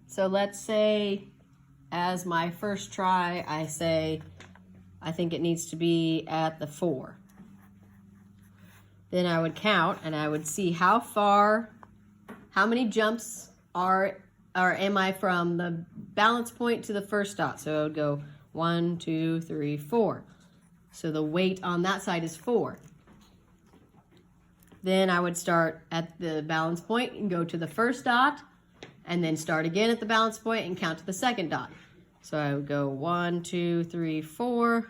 So let's say as my first try, I say, I think it needs to be at the 4. Then I would count and I would see how many jumps am I from the balance point to the first dot. So I would go 1, 2, 3, 4. So the weight on that side is 4. Then I would start at the balance point and go to the first dot, and then start again at the balance point and count to the second dot. So I would go 1, 2, 3, 4,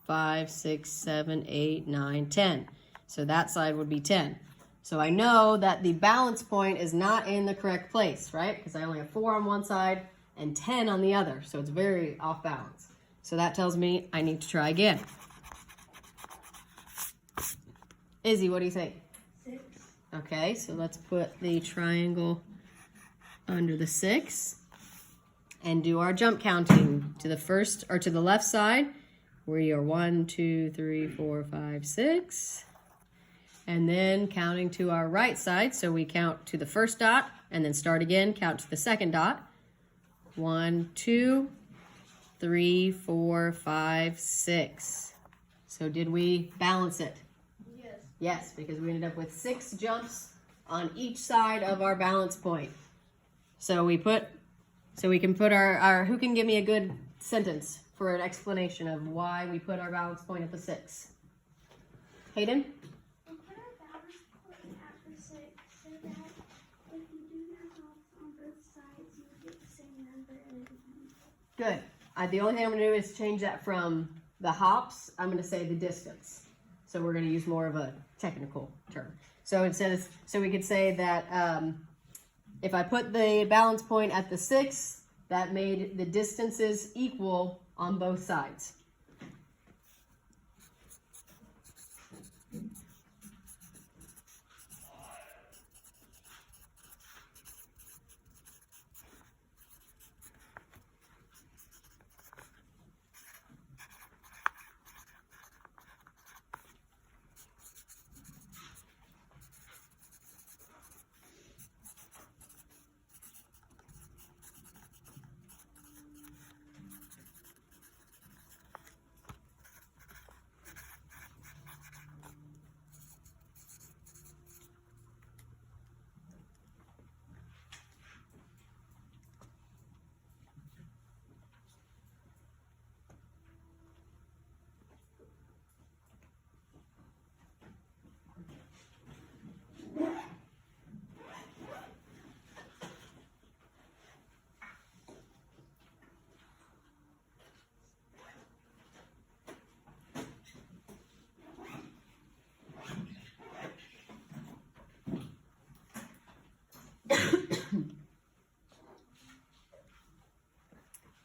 5, 6, 7, 8, 9, 10. So that side would be 10. So I know that the balance point is not in the correct place, right? Because I only have 4 on one side and 10 on the other. So it's very off balance. So that tells me I need to try again. Izzy, what do you think? 6. Okay, so let's put the triangle under the 6 and do our jump counting to the first or to the left side where you're 1, 2, 3, 4, 5, 6. And then counting to our right side, so we count to the first dot and then start again, count to the second dot. 1, 2, 3, 4, 5, 6. So did we balance it? Yes. Yes, because we ended up with 6 jumps on each side of our balance point. So we can put our who can give me a good sentence for an explanation of why we put our balance point at the 6? Hayden? We put our balance point at the 6 so that if you do your hops on both sides, you get the same number and Good. The only thing I'm going to do is change that from the hops. I'm going to say the distance. So we're going to use more of a technical term. So we could say that if I put the balance point at the 6, that made the distances equal on both sides.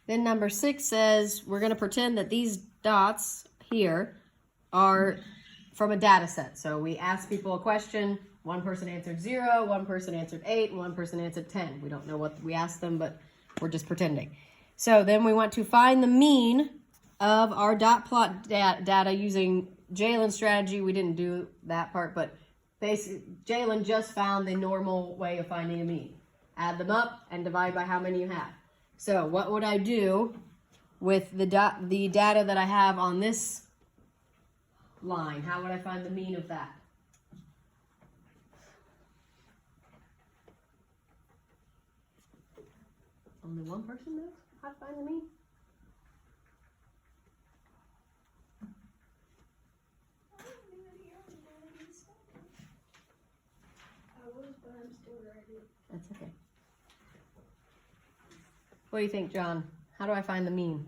Then number 6 says we're going to pretend that these dots here are from a data set. So we asked people a question. One person answered 0, one person answered 8, and one person answered 10. We don't know what we asked them, but we're just pretending. So then we want to find the mean of our dot plot data using Jalen's strategy. We didn't do that part, but basically Jalen just found the normal way of finding a mean. Add them up and divide by how many you have. So what would I do with the data that I have on this line? How would I find the mean of that? Only one person knows how to find the mean? but I'm still writing. That's okay. What do you think, John? How do I find the mean?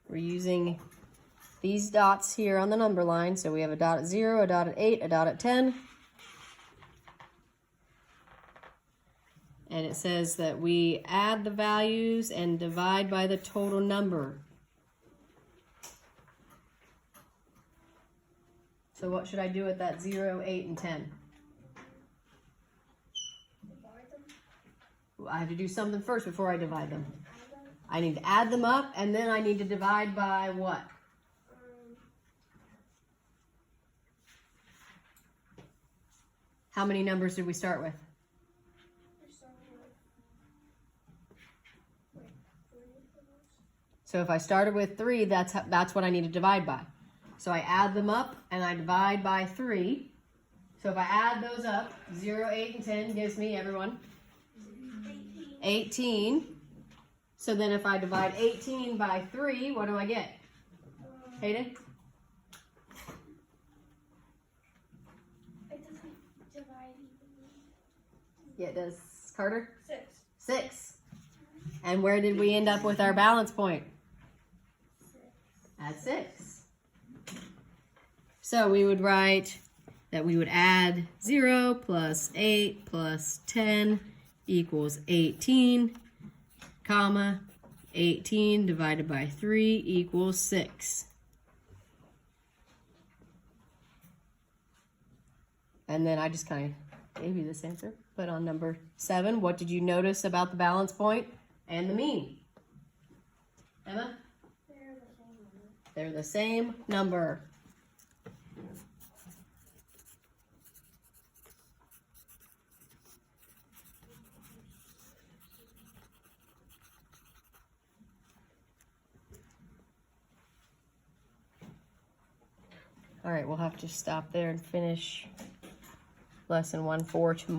We're using these dots here on the number line. So we have a dot at 0, a dot at 8, a dot at 10. And it says that we add the values and divide by the total number. So what should I do with that 0, 8, and 10? Divide them. I have to do something first before I divide them. I need to add them up, and then I need to divide by what? How many numbers did we start with? I started with like 3 of those. So if I started with 3, that's what I need to divide by. So I add them up and I divide by 3. So if I add those up, 0, 8, and 10 gives me, everyone, 18. So then if I divide 18 by 3, what do I get? Hayden? It doesn't divide evenly. Yeah, it does. Carter? 6. 6. And where did we end up with our balance point? 6. At 6. So we would write that we would add 0 plus 8 plus 10 equals 18, comma, 18 divided by 3 equals 6. And then I just kind of gave you this answer. But on number 7, what did you notice about the balance point and the mean? Emma? They're the same number. They're the same number. All right, we'll have to stop there and finish lesson 1-4 tomorrow.